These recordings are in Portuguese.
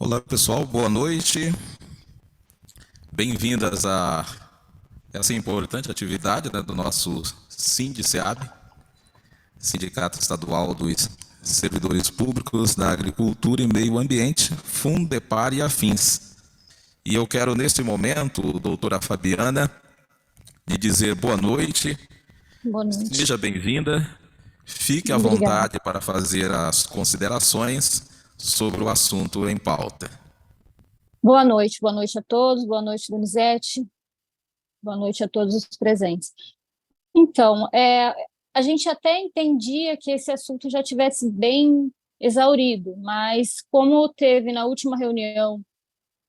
Olá pessoal, boa noite. Bem-vindas a essa importante atividade, né, do nosso SINDI-SEAB, Sindicato Estadual dos Servidores Públicos da Agricultura e Meio Ambiente, Fundepar e afins. E eu quero neste momento, doutora Fabiana, lhe dizer boa noite, Boa noite. seja bem-vinda, fique à Obrigada. vontade para fazer as considerações sobre o assunto em pauta. Boa noite a todos, boa noite, Donizete, boa noite a todos os presentes. Então, a gente até entendia que esse assunto já tivesse bem exaurido, mas como teve na última reunião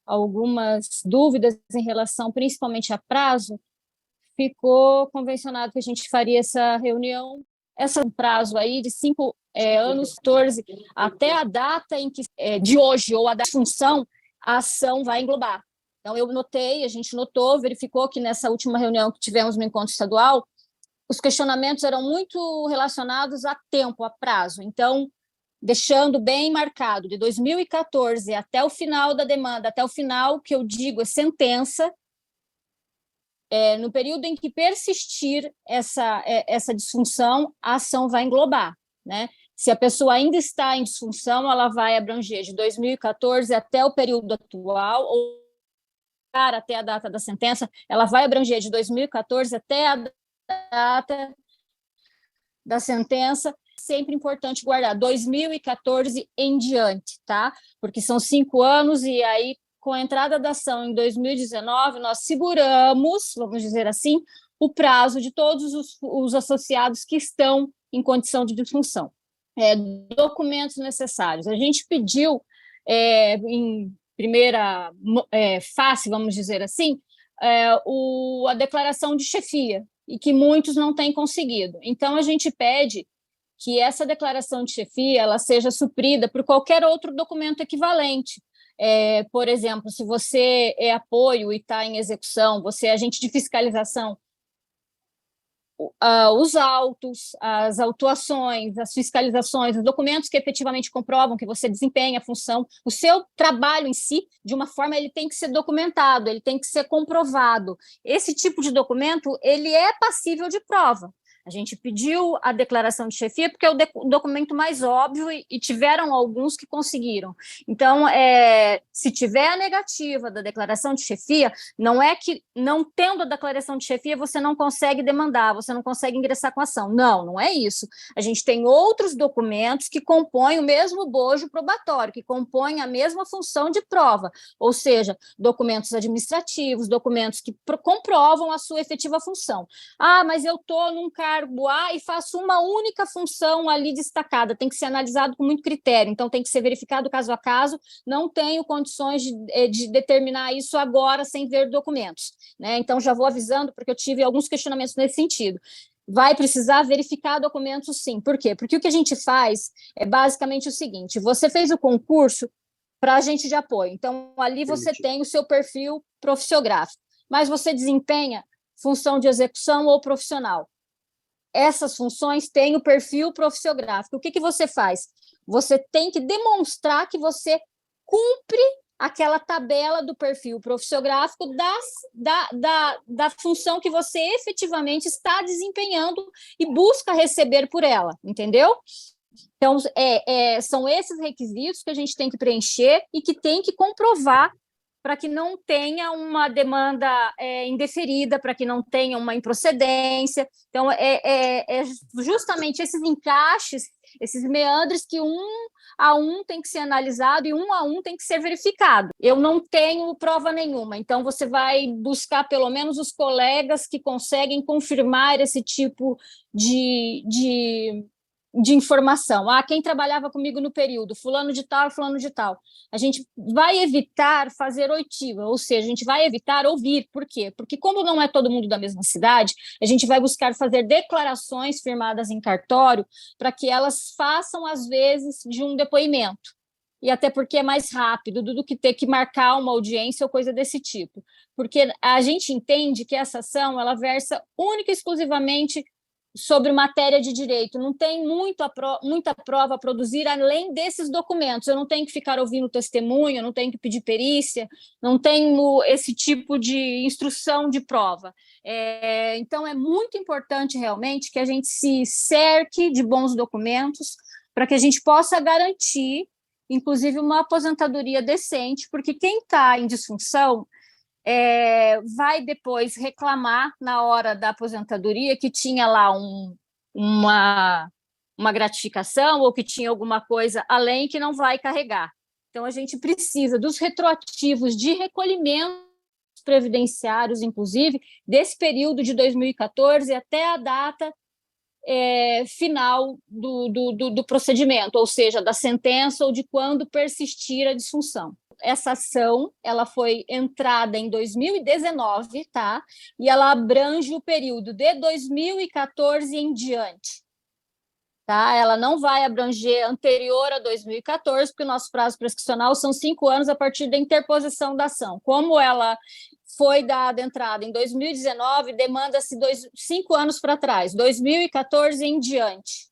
algumas dúvidas em relação principalmente a prazo, ficou convencionado que a gente faria essa reunião, esse prazo aí de 5 anos, 14, até a data em que, de hoje, ou a da função, a ação vai englobar. Então, eu notei, a gente notou, verificou que nessa última reunião que tivemos no encontro estadual, os questionamentos eram muito relacionados a tempo, a prazo. Então, deixando bem marcado, de 2014 até o final da demanda, até o final, que eu digo, é sentença, no período em que persistir essa disfunção, a ação vai englobar, né? Se a pessoa ainda está em disfunção, ela vai abranger de 2014 até o período atual, ou até a data da sentença, ela vai abranger de 2014 até a data da sentença. Sempre importante guardar 2014 em diante, tá? Porque são 5 anos e aí, com a entrada da ação em 2019, nós seguramos, vamos dizer assim, o prazo de todos os associados que estão em condição de disfunção. Documentos necessários. A gente pediu, em primeira face, vamos dizer assim, a declaração de chefia, e que muitos não têm conseguido. Então, a gente pede que essa declaração de chefia ela seja suprida por qualquer outro documento equivalente. Por exemplo, se você é apoio e está em execução, você é agente de fiscalização, os autos, as autuações, as fiscalizações, os documentos que efetivamente comprovam que você desempenha a função, o seu trabalho em si, de uma forma, ele tem que ser documentado, ele tem que ser comprovado. Esse tipo de documento, ele é passível de prova. A gente pediu a declaração de chefia porque é o documento mais óbvio e tiveram alguns que conseguiram. Então, se tiver a negativa da declaração de chefia, não é que, não tendo a declaração de chefia, você não consegue demandar, você não consegue ingressar com a ação. Não, não é isso. A gente tem outros documentos que compõem o mesmo bojo probatório, que compõem a mesma função de prova, ou seja, documentos administrativos, documentos que comprovam a sua efetiva função. Ah, mas eu estou num cargo A e faço uma única função ali destacada, tem que ser analisado com muito critério, então tem que ser verificado caso a caso, não tenho condições de determinar isso agora sem ver documentos, né? Então já vou avisando, porque eu tive alguns questionamentos nesse sentido. Vai precisar verificar documentos, sim. Por quê? Porque o que a gente faz é basicamente o seguinte: você fez o concurso para agente de apoio, então ali você tem o seu perfil profissiográfico, mas você desempenha função de execução ou profissional. Essas funções têm o perfil profissiográfico. O que você faz? Você tem que demonstrar que você cumpre aquela tabela do perfil profissiográfico da função que você efetivamente está desempenhando e busca receber por ela, entendeu? Então, são esses requisitos que a gente tem que preencher e que tem que comprovar para que não tenha uma demanda indeferida, para que não tenha uma improcedência. Então, justamente esses encaixes, esses meandros que um a um tem que ser analisado e um a um tem que ser verificado. Eu não tenho prova nenhuma, então você vai buscar pelo menos os colegas que conseguem confirmar esse tipo de informação. Quem trabalhava comigo no período, fulano de tal, fulano de tal. A gente vai evitar fazer oitiva, ou seja, a gente vai evitar ouvir. Por quê? Porque como não é todo mundo da mesma cidade, a gente vai buscar fazer declarações firmadas em cartório para que elas façam, às vezes, de um depoimento. E até porque é mais rápido do que ter que marcar uma audiência ou coisa desse tipo. Porque a gente entende que essa ação, ela versa única e exclusivamente sobre matéria de direito, não tem muita prova a produzir além desses documentos. Eu não tenho que ficar ouvindo testemunho, eu não tenho que pedir perícia, não tenho esse tipo de instrução de prova. Então, é muito importante realmente que a gente se cerque de bons documentos para que a gente possa garantir, inclusive, uma aposentadoria decente, porque quem está em disfunção vai depois reclamar na hora da aposentadoria que tinha lá uma gratificação ou que tinha alguma coisa além que não vai carregar. Então, a gente precisa dos retroativos de recolhimento previdenciários, inclusive, desse período de 2014 até a data final do procedimento, ou seja, da sentença ou de quando persistir a disfunção. Essa ação ela foi entrada em 2019, tá? E ela abrange o período de 2014 em diante. Tá? Ela não vai abranger anterior a 2014, porque o nosso prazo prescricional são 5 anos a partir da interposição da ação. Como ela foi dada entrada em 2019, demanda-se 5 anos para trás, 2014 em diante.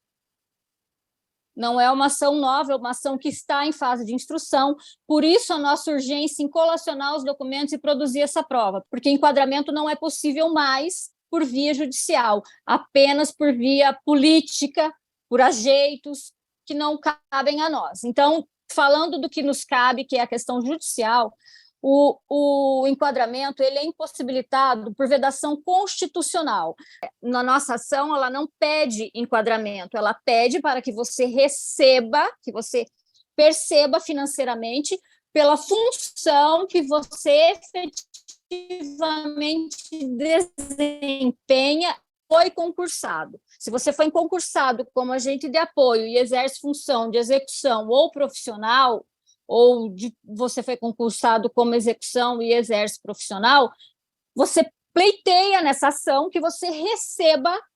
Não é uma ação nova, é uma ação que está em fase de instrução, por isso a nossa urgência em colacionar os documentos e produzir essa prova, porque enquadramento não é possível mais por via judicial, apenas por via política, por ajeitos que não cabem a nós. Então, falando do que nos cabe, que é a questão judicial, o enquadramento ele é impossibilitado por vedação constitucional. Na nossa ação, ela não pede enquadramento, ela pede para que você receba, que você perceba financeiramente pela função que você efetivamente desempenha, foi concursado. Se você foi concursado como agente de apoio e exerce função de execução ou profissional, ou você foi concursado como execução e exerce profissional, você pleiteia nessa ação que você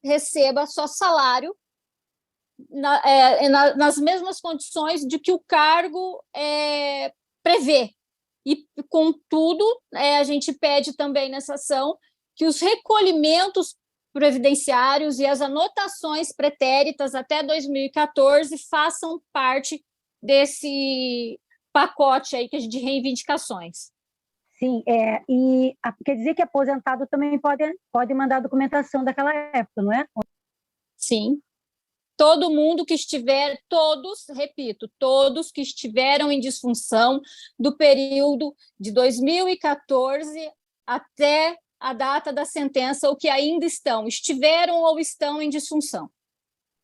receba só salário nas mesmas condições de que o cargo prevê. E, contudo, a gente pede também nessa ação que os recolhimentos previdenciários e as anotações pretéritas até 2014 façam parte desse pacote aí de reivindicações. Sim, quer dizer que aposentado também pode mandar documentação daquela época, não é? Sim. Todo mundo que estiver, todos que estiveram em disfunção do período de 2014 até a data da sentença, ou que ainda estiveram ou estão em disfunção.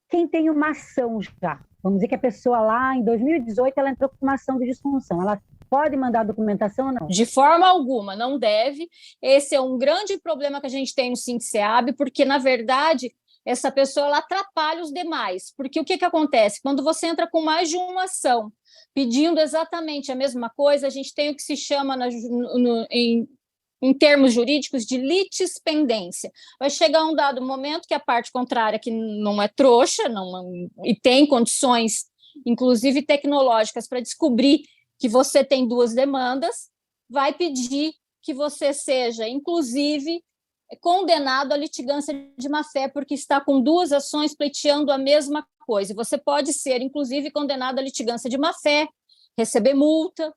Quem tem uma ação já, vamos dizer que a pessoa lá em 2018 ela entrou com uma ação de disfunção, ela pode mandar documentação ou não? De forma alguma, não deve. Esse é um grande problema que a gente tem no SINDSEAB, porque, na verdade, essa pessoa ela atrapalha os demais. Porque o que acontece? Quando você entra com mais de uma ação, pedindo exatamente a mesma coisa, a gente tem o que se chama em termos jurídicos, de litispendência. Vai chegar um dado momento que a parte contrária, que não é trouxa, e tem condições, inclusive tecnológicas, para descobrir que você tem duas demandas, vai pedir que você seja, inclusive, condenado à litigância de má-fé, porque está com duas ações pleiteando a mesma coisa. Você pode ser, inclusive, condenado à litigância de má-fé, receber multa,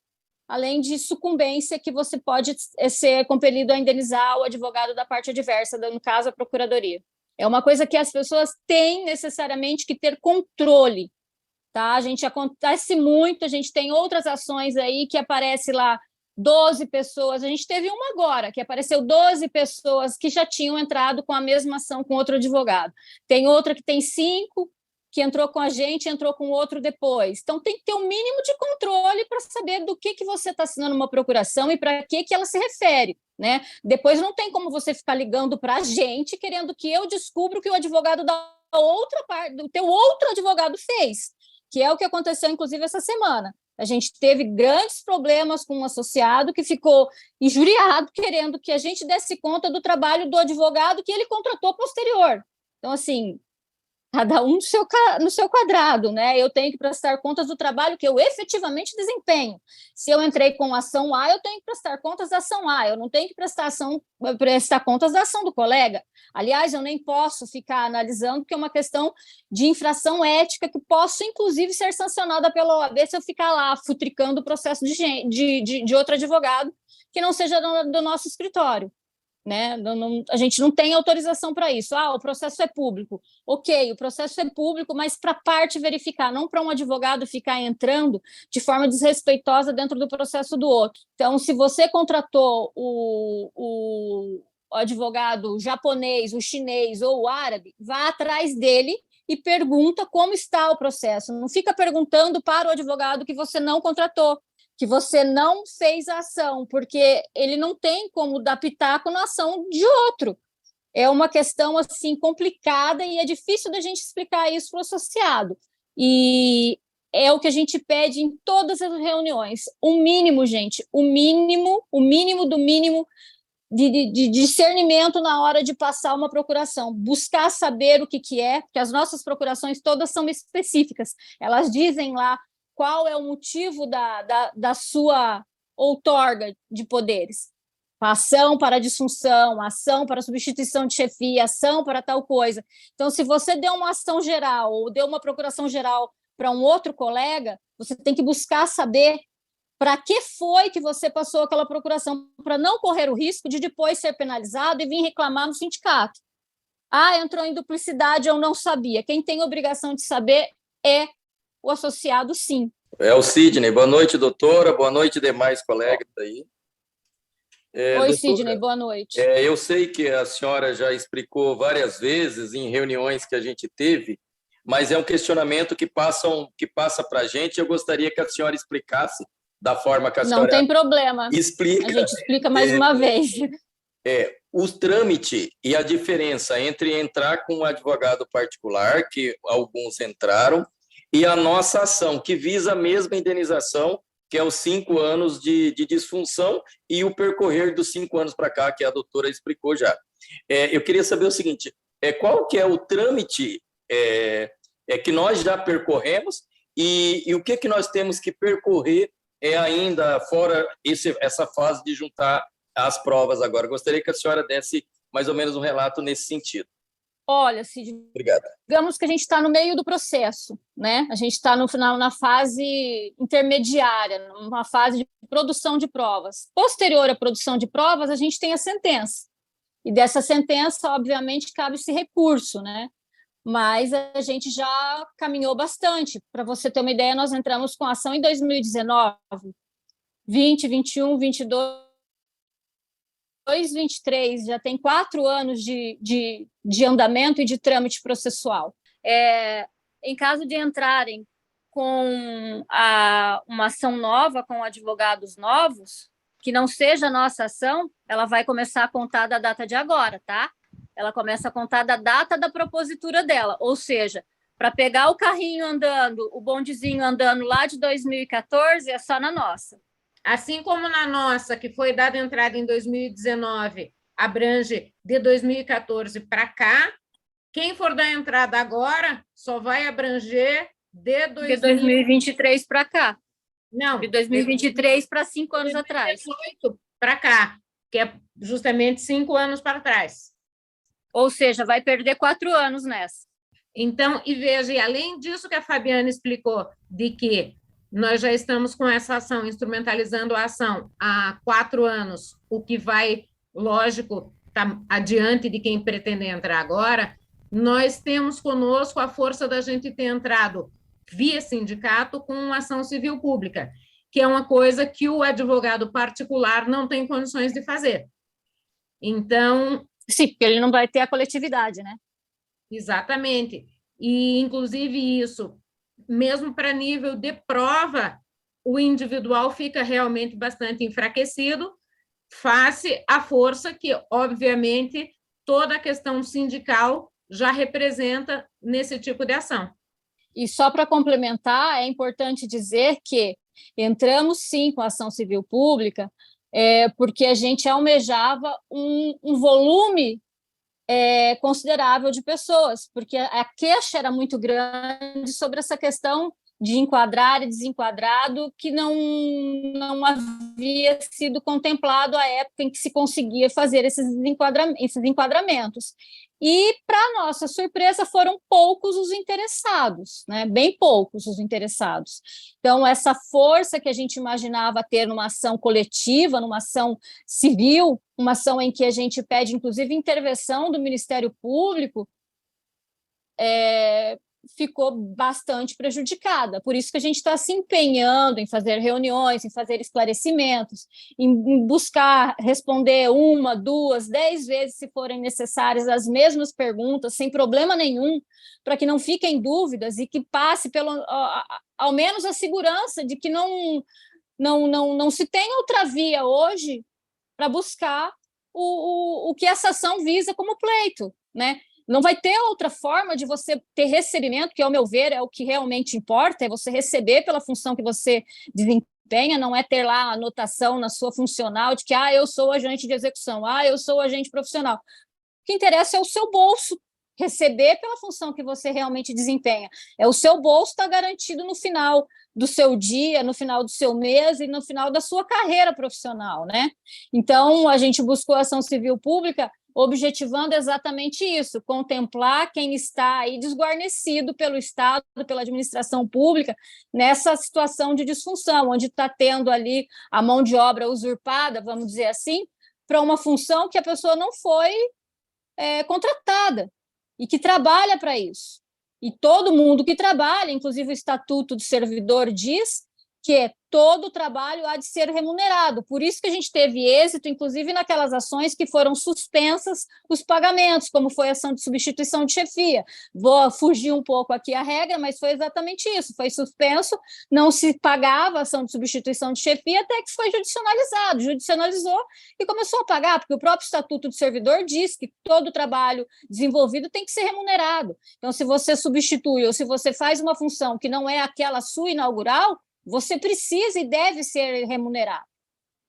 além de sucumbência, que você pode ser compelido a indenizar o advogado da parte adversa, no caso, a procuradoria. É uma coisa que as pessoas têm necessariamente que ter controle, tá? A gente acontece muito, a gente tem outras ações aí que aparece lá 12 pessoas, a gente teve uma agora, que apareceu 12 pessoas que já tinham entrado com a mesma ação com outro advogado. Tem outra que tem 5, que entrou com a gente, entrou com outro depois. Então, tem que ter um mínimo de controle para saber do que você está assinando uma procuração e para que ela se refere, né? Depois não tem como você ficar ligando para a gente querendo que eu descubra o que o advogado da outra parte, do teu outro advogado fez, que é o que aconteceu, inclusive, essa semana. A gente teve grandes problemas com um associado que ficou injuriado, querendo que a gente desse conta do trabalho do advogado que ele contratou posterior. Então, assim, Cada um no seu quadrado, né? Eu tenho que prestar contas do trabalho que eu efetivamente desempenho. Se eu entrei com ação A, eu tenho que prestar contas da ação A, eu não tenho que prestar contas da ação do colega. Aliás, eu nem posso ficar analisando, porque é uma questão de infração ética que posso, inclusive, ser sancionada pela OAB se eu ficar lá futricando o processo de outro advogado que não seja do nosso escritório. Né? A gente não tem autorização para isso. O processo é público. Ok, o processo é público, mas para a parte verificar, não para um advogado ficar entrando de forma desrespeitosa dentro do processo do outro. Então, se você contratou o advogado japonês, o chinês ou o árabe, vá atrás dele e pergunta como está o processo. Não fica perguntando para o advogado que você não contratou, que você não fez a ação, porque ele não tem como dar pitaco na ação de outro. É uma questão assim complicada e é difícil da gente explicar isso para o associado. E é o que a gente pede em todas as reuniões. O mínimo, gente, o mínimo do mínimo de discernimento na hora de passar uma procuração. Buscar saber o que é, porque as nossas procurações todas são específicas. Elas dizem lá qual é o motivo da sua outorga de poderes. Ação para disfunção, ação para substituição de chefia, ação para tal coisa. Então, se você deu uma ação geral ou deu uma procuração geral para um outro colega, você tem que buscar saber para que foi que você passou aquela procuração, para não correr o risco de depois ser penalizado e vir reclamar no sindicato. Entrou em duplicidade, eu não sabia. Quem tem obrigação de saber é o associado, sim. É o Sidney. Boa noite, doutora. Boa noite, demais colegas aí. Oi, doutora, Sidney, boa noite. Eu sei que a senhora já explicou várias vezes em reuniões que a gente teve, mas é um questionamento que passa para a gente. Eu gostaria que a senhora explicasse da forma que a senhora... Não tem problema. Explica. A gente explica mais uma vez. O trâmite e a diferença entre entrar com um advogado particular, que alguns entraram, e a nossa ação, que visa a mesma indenização, que é os 5 anos de disfunção e o percorrer dos 5 anos para cá, que a doutora explicou já. Eu queria saber o seguinte, qual que é o trâmite que nós já percorremos e o que nós temos que percorrer ainda fora essa fase de juntar as provas agora. Gostaria que a senhora desse mais ou menos um relato nesse sentido. Olha, Sidney, obrigada. Digamos que a gente está no meio do processo, né? A gente está na fase intermediária, numa fase de produção de provas. Posterior à produção de provas, a gente tem a sentença. E dessa sentença, obviamente, cabe esse recurso, né? Mas a gente já caminhou bastante. Para você ter uma ideia, nós entramos com ação em 2019, 20, 21, 22, 23, já tem 4 anos de andamento e de trâmite processual. Em caso de entrarem com uma ação nova, com advogados novos, que não seja a nossa ação, ela vai começar a contar da data de agora, tá? Ela começa a contar da data da propositura dela, ou seja, para pegar o carrinho andando, o bondezinho andando lá de 2014, é só na nossa. Assim como na nossa, que foi dada entrada em 2019, abrange de 2014 para cá, quem for dar entrada agora só vai abranger de 2023 para cá. Não. De 2023 para 5 anos atrás. 2018 para cá, que é justamente 5 anos para trás. Ou seja, vai perder 4 anos nessa. Então, e veja, e além disso que a Fabiana explicou, de que nós já estamos com essa ação, instrumentalizando a ação há 4 anos, o que vai, lógico, tá adiante de quem pretende entrar agora, nós temos conosco a força da gente ter entrado via sindicato com uma ação civil pública, que é uma coisa que o advogado particular não tem condições de fazer. Então... Sim, porque ele não vai ter a coletividade, né? Exatamente. E, inclusive, isso... mesmo para nível de prova, o individual fica realmente bastante enfraquecido face à força que, obviamente, toda a questão sindical já representa nesse tipo de ação. E só para complementar, é importante dizer que entramos, sim, com a ação civil pública, porque a gente almejava um volume considerável de pessoas, porque a queixa era muito grande sobre essa questão de enquadrar e desenquadrado, que não havia sido contemplado à época em que se conseguia fazer esses enquadramentos. E, para nossa surpresa, foram poucos os interessados, né? Bem poucos os interessados. Então, essa força que a gente imaginava ter numa ação coletiva, numa ação civil, uma ação em que a gente pede, inclusive, intervenção do Ministério Público, ficou bastante prejudicada. Por isso que a gente está se empenhando em fazer reuniões, em fazer esclarecimentos, em buscar responder 1, 2, 10 vezes, se forem necessárias, as mesmas perguntas, sem problema nenhum, para que não fiquem dúvidas e que passe ao menos a segurança de que não se tem outra via hoje para buscar o que essa ação visa como pleito, né? Não vai ter outra forma de você ter recebimento, que, ao meu ver, é o que realmente importa, é você receber pela função que você desempenha, não é ter lá a anotação na sua funcional de que eu sou agente de execução, eu sou agente profissional. O que interessa é o seu bolso, receber pela função que você realmente desempenha. É o seu bolso estar garantido no final do seu dia, no final do seu mês e no final da sua carreira profissional, né? Então, a gente buscou a ação civil pública objetivando exatamente isso, contemplar quem está aí desguarnecido pelo Estado, pela administração pública, nessa situação de disfunção, onde está tendo ali a mão de obra usurpada, vamos dizer assim, para uma função que a pessoa não foi contratada e que trabalha para isso. E todo mundo que trabalha, inclusive o Estatuto do Servidor diz que todo trabalho há de ser remunerado. Por isso que a gente teve êxito, inclusive naquelas ações que foram suspensas os pagamentos, como foi a ação de substituição de chefia. Vou fugir um pouco aqui a regra, mas foi exatamente isso. Foi suspenso, não se pagava a ação de substituição de chefia até que foi judicializado. Judicializou e começou a pagar, porque o próprio Estatuto do Servidor diz que todo trabalho desenvolvido tem que ser remunerado. Então, se você substitui ou se você faz uma função que não é aquela sua inaugural, você precisa e deve ser remunerado.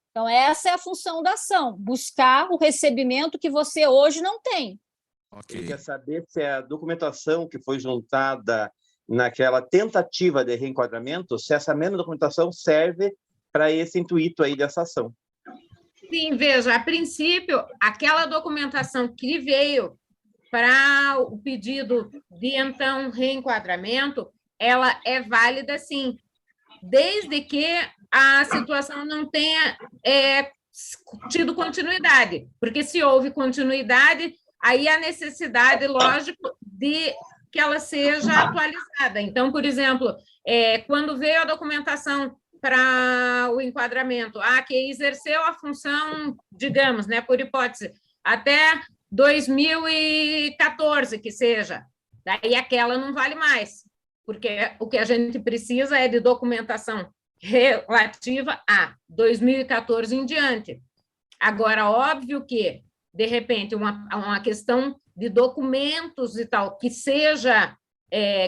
Então, essa é a função da ação, buscar o recebimento que você hoje não tem. Okay. Ele quer saber se a documentação que foi juntada naquela tentativa de reenquadramento, se essa mesma documentação serve para esse intuito aí dessa ação. Sim, veja, a princípio, aquela documentação que veio para o pedido de, então, reenquadramento, ela é válida, sim, desde que a situação não tenha tido continuidade, porque se houve continuidade, aí há necessidade, lógico, de que ela seja atualizada. Então, por exemplo, quando veio a documentação para o enquadramento, que exerceu a função, digamos, né, por hipótese, até 2014, que seja, daí aquela não vale mais, porque o que a gente precisa é de documentação relativa a 2014 em diante. Agora, óbvio que, de repente, uma questão de documentos e tal, que seja,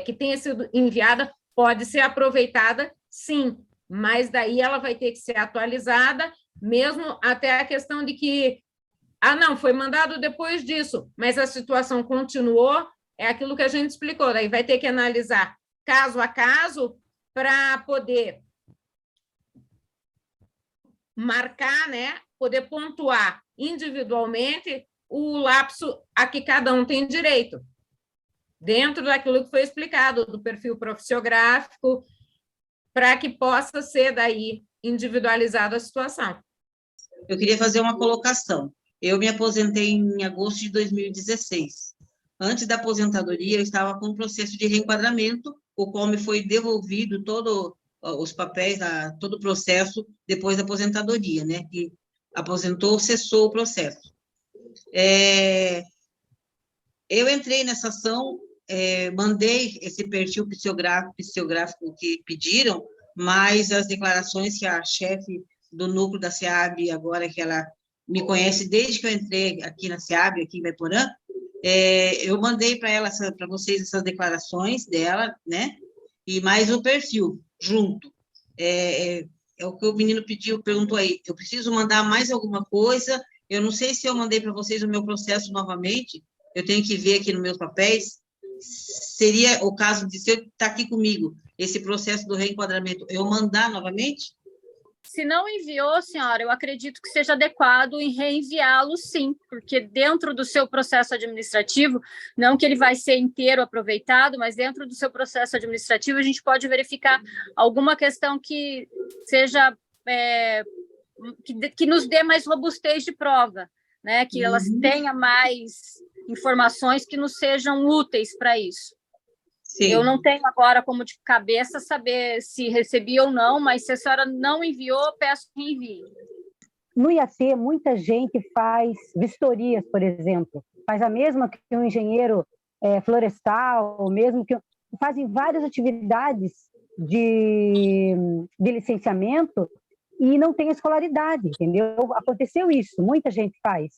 que tenha sido enviada, pode ser aproveitada, sim, mas daí ela vai ter que ser atualizada, mesmo até a questão de que, não, foi mandado depois disso, mas a situação continuou, é aquilo que a gente explicou, daí vai ter que analisar caso a caso, para poder marcar, né, poder pontuar individualmente o lapso a que cada um tem direito, dentro daquilo que foi explicado, do perfil profissiográfico, para que possa ser daí individualizada a situação. Eu queria fazer uma colocação. Eu me aposentei em agosto de 2016. Antes da aposentadoria, eu estava com um processo de reenquadramento, o qual me foi devolvido todos os papéis, todo o processo depois da aposentadoria, né? Que aposentou, cessou o processo. Eu entrei nessa ação, mandei esse perfil psicográfico que pediram, mas as declarações que a chefe do núcleo da SEAB, agora que ela me conhece desde que eu entrei aqui na SEAB, aqui em Maiporã, eu mandei para vocês essas declarações dela, né? E mais o perfil, junto. É o que o menino perguntou aí. Eu preciso mandar mais alguma coisa? Eu não sei se eu mandei para vocês o meu processo novamente, eu tenho que ver aqui nos meus papéis, seria o caso de, se eu estar aqui comigo, esse processo do reenquadramento, eu mandar novamente? Se não enviou, senhora, eu acredito que seja adequado em reenviá-lo, sim, porque dentro do seu processo administrativo, não que ele vai ser inteiro aproveitado, mas dentro do seu processo administrativo, a gente pode verificar alguma questão que seja que nos dê mais robustez de prova, né? Que elas tenham mais informações que nos sejam úteis para isso. Sim. Eu não tenho agora como de cabeça saber se recebi ou não, mas se a senhora não enviou, peço que envie. No IAT, muita gente faz vistorias, por exemplo, faz a mesma que um engenheiro florestal, ou mesmo que fazem várias atividades de licenciamento e não tem escolaridade, entendeu? Aconteceu isso, muita gente faz,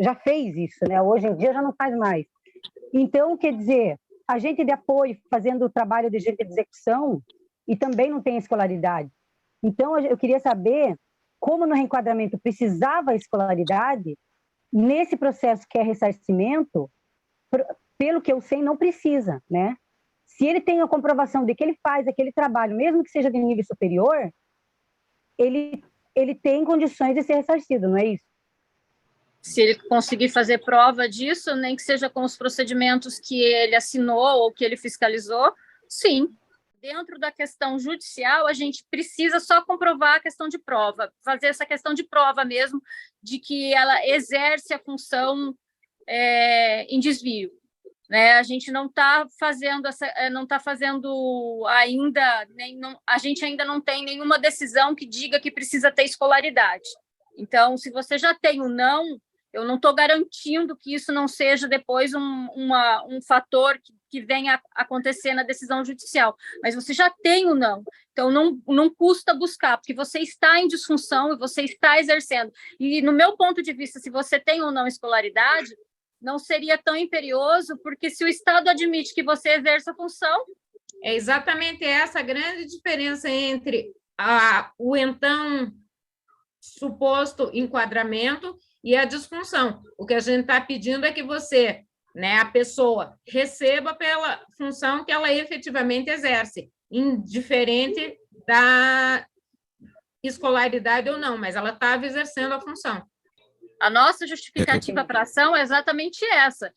já fez isso, né? Hoje em dia já não faz mais. Então, quer dizer, agente de apoio fazendo o trabalho de agente de execução e também não tem escolaridade. Então, eu queria saber como no reenquadramento precisava escolaridade, nesse processo que é ressarcimento, pelo que eu sei, não precisa, né? Se ele tem a comprovação de que ele faz aquele trabalho, mesmo que seja de nível superior, ele tem condições de ser ressarcido, não é isso? Se ele conseguir fazer prova disso, nem que seja com os procedimentos que ele assinou ou que ele fiscalizou, sim. Dentro da questão judicial, a gente precisa só comprovar a questão de prova, fazer essa questão de prova mesmo, de que ela exerce a função em desvio. Né? A gente não está fazendo ainda, a gente ainda não tem nenhuma decisão que diga que precisa ter escolaridade. Então, se você já tem o não, eu não estou garantindo que isso não seja depois um fator que venha a acontecer na decisão judicial, mas você já tem o não, então não custa buscar, porque você está em disfunção e você está exercendo. E, no meu ponto de vista, se você tem ou não escolaridade, não seria tão imperioso, porque se o Estado admite que você exerce a função... É exatamente essa a grande diferença entre o então suposto enquadramento e a disfunção. O que a gente está pedindo é que você, né, a pessoa, receba pela função que ela efetivamente exerce, indiferente da escolaridade ou não, mas ela estava exercendo a função. A nossa justificativa para a ação é exatamente essa.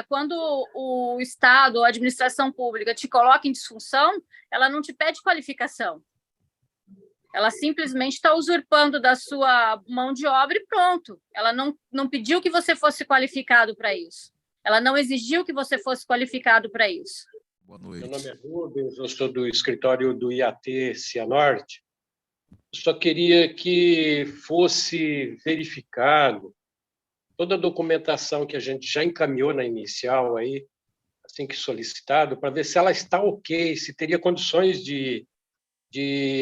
Quando o Estado ou a administração pública te coloca em disfunção, ela não te pede qualificação. Ela simplesmente está usurpando da sua mão de obra e pronto. Ela não pediu que você fosse qualificado para isso. Ela não exigiu que você fosse qualificado para isso. Boa noite. Meu nome é Rubens, eu sou do escritório do IAT Cianorte. Eu só queria que fosse verificado toda a documentação que a gente já encaminhou na inicial, aí, assim que solicitado, para ver se ela está ok, se teria condições de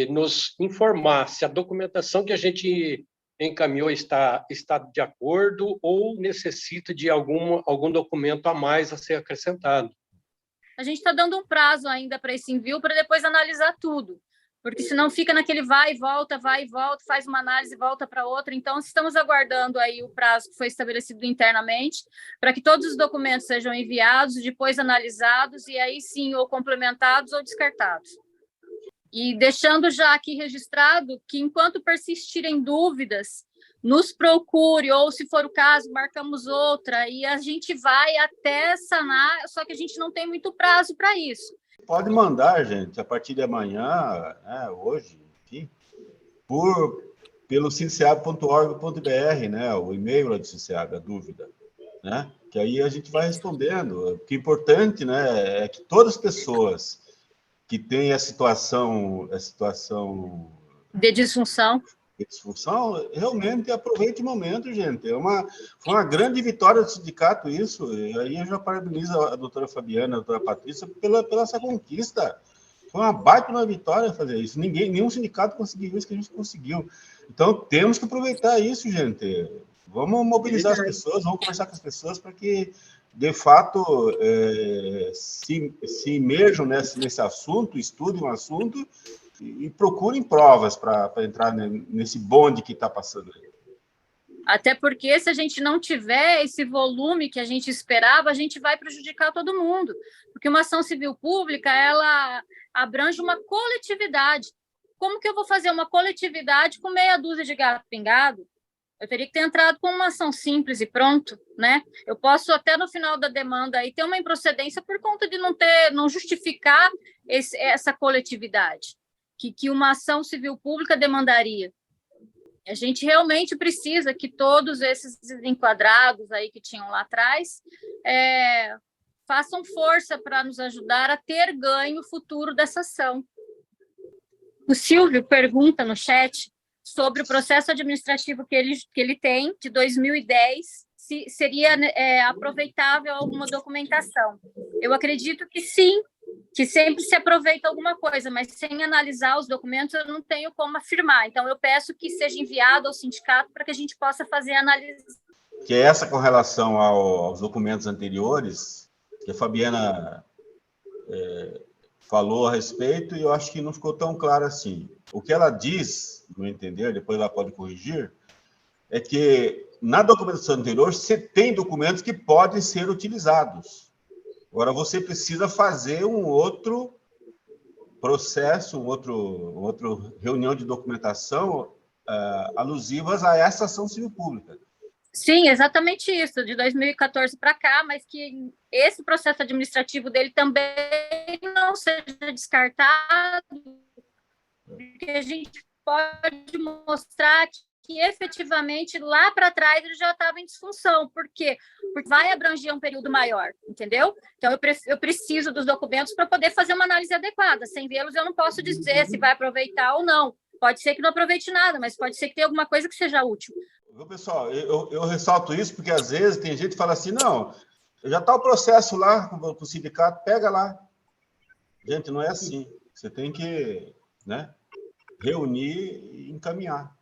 nos informar se a documentação que a gente encaminhou está de acordo ou necessita de algum documento a mais a ser acrescentado. A gente está dando um prazo ainda para esse envio, para depois analisar tudo, porque senão fica naquele vai e volta, faz uma análise e volta para outra. Então, estamos aguardando aí o prazo que foi estabelecido internamente, para que todos os documentos sejam enviados, depois analisados, e aí sim, ou complementados ou descartados. E deixando já aqui registrado que, enquanto persistirem dúvidas, nos procure, ou, se for o caso, marcamos outra, e a gente vai até sanar, só que a gente não tem muito prazo para isso. Pode mandar, gente, a partir de amanhã, né, hoje, enfim, pelo cinceab.org.br, né, o e-mail lá do Cinceab, a dúvida, né, que aí a gente vai respondendo. O que é importante, né, é que todas as pessoas que têm a situação de disfunção, realmente aproveite o momento, gente. Foi uma grande vitória do sindicato isso, e aí eu já parabenizo a doutora Fabiana, a doutora Patrícia, pela essa conquista. Foi uma baita vitória fazer isso. Nenhum sindicato conseguiu isso que a gente conseguiu. Então, temos que aproveitar isso, gente. Vamos mobilizar as pessoas, vamos conversar com as pessoas para que, de fato, se imerjam nesse assunto, estudem o assunto e procurem provas para entrar nesse bonde que está passando aí. Até porque, se a gente não tiver esse volume que a gente esperava, a gente vai prejudicar todo mundo. Porque uma ação civil pública, ela abrange uma coletividade. Como que eu vou fazer uma coletividade com meia dúzia de gato pingado? Eu teria que ter entrado com uma ação simples e pronto, né? Eu posso até no final da demanda aí ter uma improcedência por conta de não justificar essa coletividade que uma ação civil pública demandaria. A gente realmente precisa que todos esses enquadrados aí que tinham lá atrás façam força para nos ajudar a ter ganho futuro dessa ação. O Silvio pergunta no chat sobre o processo administrativo que ele tem, de 2010, se seria aproveitável alguma documentação. Eu acredito que sim, que sempre se aproveita alguma coisa, mas sem analisar os documentos eu não tenho como afirmar. Então, eu peço que seja enviado ao sindicato para que a gente possa fazer a análise. Que é essa com relação aos documentos anteriores, que a Fabiana falou a respeito, e eu acho que não ficou tão claro assim. O que ela diz, no entender, depois ela pode corrigir, é que na documentação anterior você tem documentos que podem ser utilizados. Agora, você precisa fazer um outro processo, outra reunião de documentação alusivas a essa ação civil pública. Sim, exatamente isso, de 2014 para cá, mas que esse processo administrativo dele também não seja descartado, porque a gente pode mostrar que efetivamente lá para trás ele já estava em disfunção. Por quê? Porque vai abranger um período maior, entendeu? Então, eu preciso dos documentos para poder fazer uma análise adequada. Sem vê-los, eu não posso dizer se vai aproveitar ou não. Pode ser que não aproveite nada, mas pode ser que tenha alguma coisa que seja útil. Viu, pessoal? Eu ressalto isso porque, às vezes, tem gente que fala assim, não, já está o processo lá com o sindicato, pega lá. Gente, não é assim. Você tem que, né, reunir e encaminhar.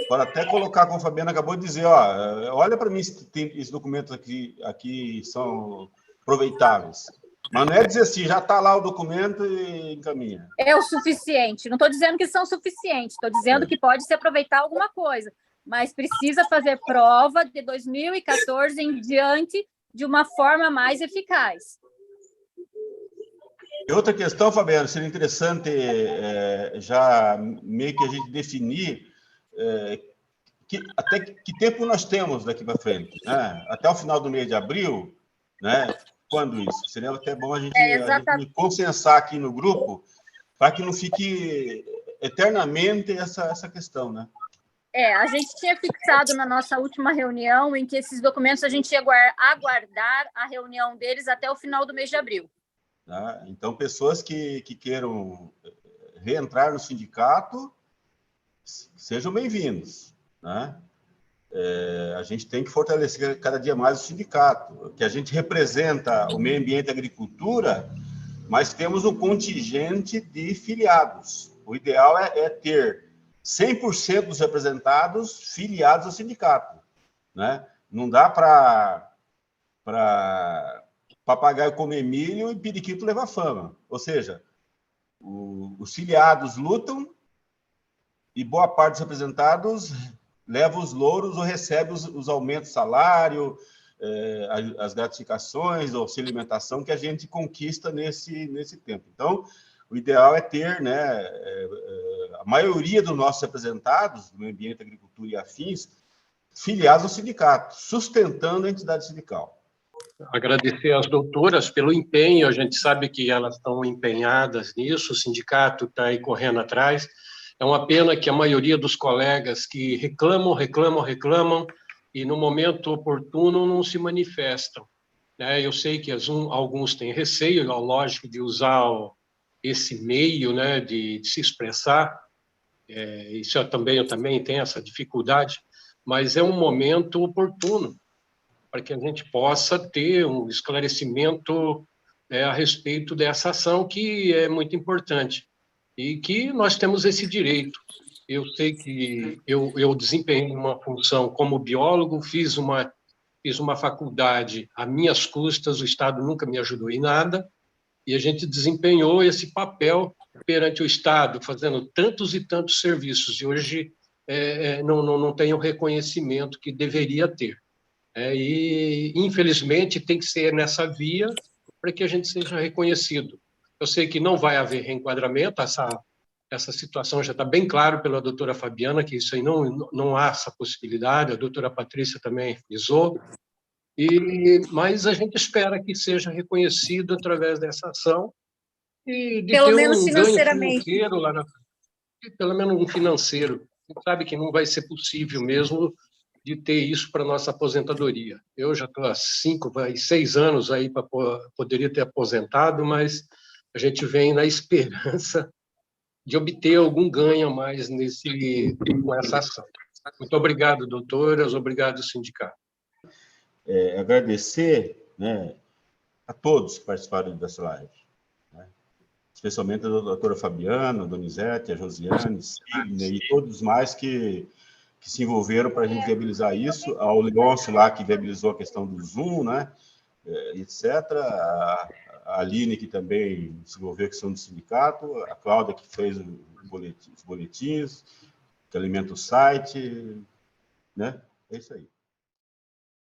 Pode até colocar, como a Fabiana acabou de dizer, ó, olha para mim se tem esses documentos aqui são aproveitáveis. Mas não é dizer assim, já está lá o documento e encaminha. É o suficiente. Não estou dizendo que são suficientes, estou dizendo que pode se aproveitar alguma coisa, mas precisa fazer prova de 2014 em diante de uma forma mais eficaz. E outra questão, Fabiana, seria interessante já meio que a gente definir até que tempo nós temos daqui para frente, né? Até o final do mês de abril, né? Quando isso? Seria até bom a gente consensar aqui no grupo para que não fique eternamente essa questão, né? A gente tinha fixado na nossa última reunião em que esses documentos a gente ia aguardar a reunião deles até o final do mês de abril. Tá? Então, pessoas que queiram reentrar no sindicato, sejam bem-vindos, né? A gente tem que fortalecer cada dia mais o sindicato, que a gente representa o meio ambiente e a agricultura, mas temos um contingente de filiados. O ideal é ter 100% dos representados filiados ao sindicato, né? Não dá para papagaio comer milho e periquito levar fama. Ou seja, os filiados lutam e boa parte dos representados leva os louros ou recebe os aumentos de salário, as gratificações, ou auxílio alimentação que a gente conquista nesse tempo. Então, o ideal é ter, né, a maioria dos nossos representados do meio ambiente, agricultura e afins filiados ao sindicato, sustentando a entidade sindical. Agradecer às doutoras pelo empenho, a gente sabe que elas estão empenhadas nisso, o sindicato está aí correndo atrás. É uma pena que a maioria dos colegas que reclamam, e no momento oportuno não se manifestam, né? Eu sei que alguns têm receio, lógico, de usar esse meio, né, de se expressar, isso eu também tenho essa dificuldade, mas é um momento oportuno para que a gente possa ter um esclarecimento a respeito dessa ação, que é muito importante, e que nós temos esse direito. Eu sei que eu desempenhei uma função como biólogo, fiz uma faculdade a minhas custas, o Estado nunca me ajudou em nada, e a gente desempenhou esse papel perante o Estado, fazendo tantos e tantos serviços, e hoje não tem o reconhecimento que deveria ter. E, infelizmente, tem que ser nessa via para que a gente seja reconhecido. Eu sei que não vai haver reenquadramento, essa situação já está bem claro pela doutora Fabiana, que isso aí não há essa possibilidade, a doutora Patrícia também frisou, mas a gente espera que seja reconhecido através dessa ação e de Pelo ter menos um ganho financeiramente. financeiro lá na frente, pelo menos um financeiro. A gente sabe que não vai ser possível mesmo de ter isso para a nossa aposentadoria. Eu já estou há 6 anos aí poderia ter aposentado, mas a gente vem na esperança de obter algum ganho a mais com essa ação. Muito obrigado, doutoras, obrigado, sindicato. Agradecer, né, a todos que participaram dessa live, né? Especialmente a doutora Fabiana, a Donizete, a Josiane, Sidney e todos mais que se envolveram para a gente viabilizar isso, ao Leôncio lá, que viabilizou a questão do Zoom, né, etc., a Aline, que também se envolveu com a questão do sindicato, a Cláudia, que fez os boletins, que alimenta o site, né? É isso aí.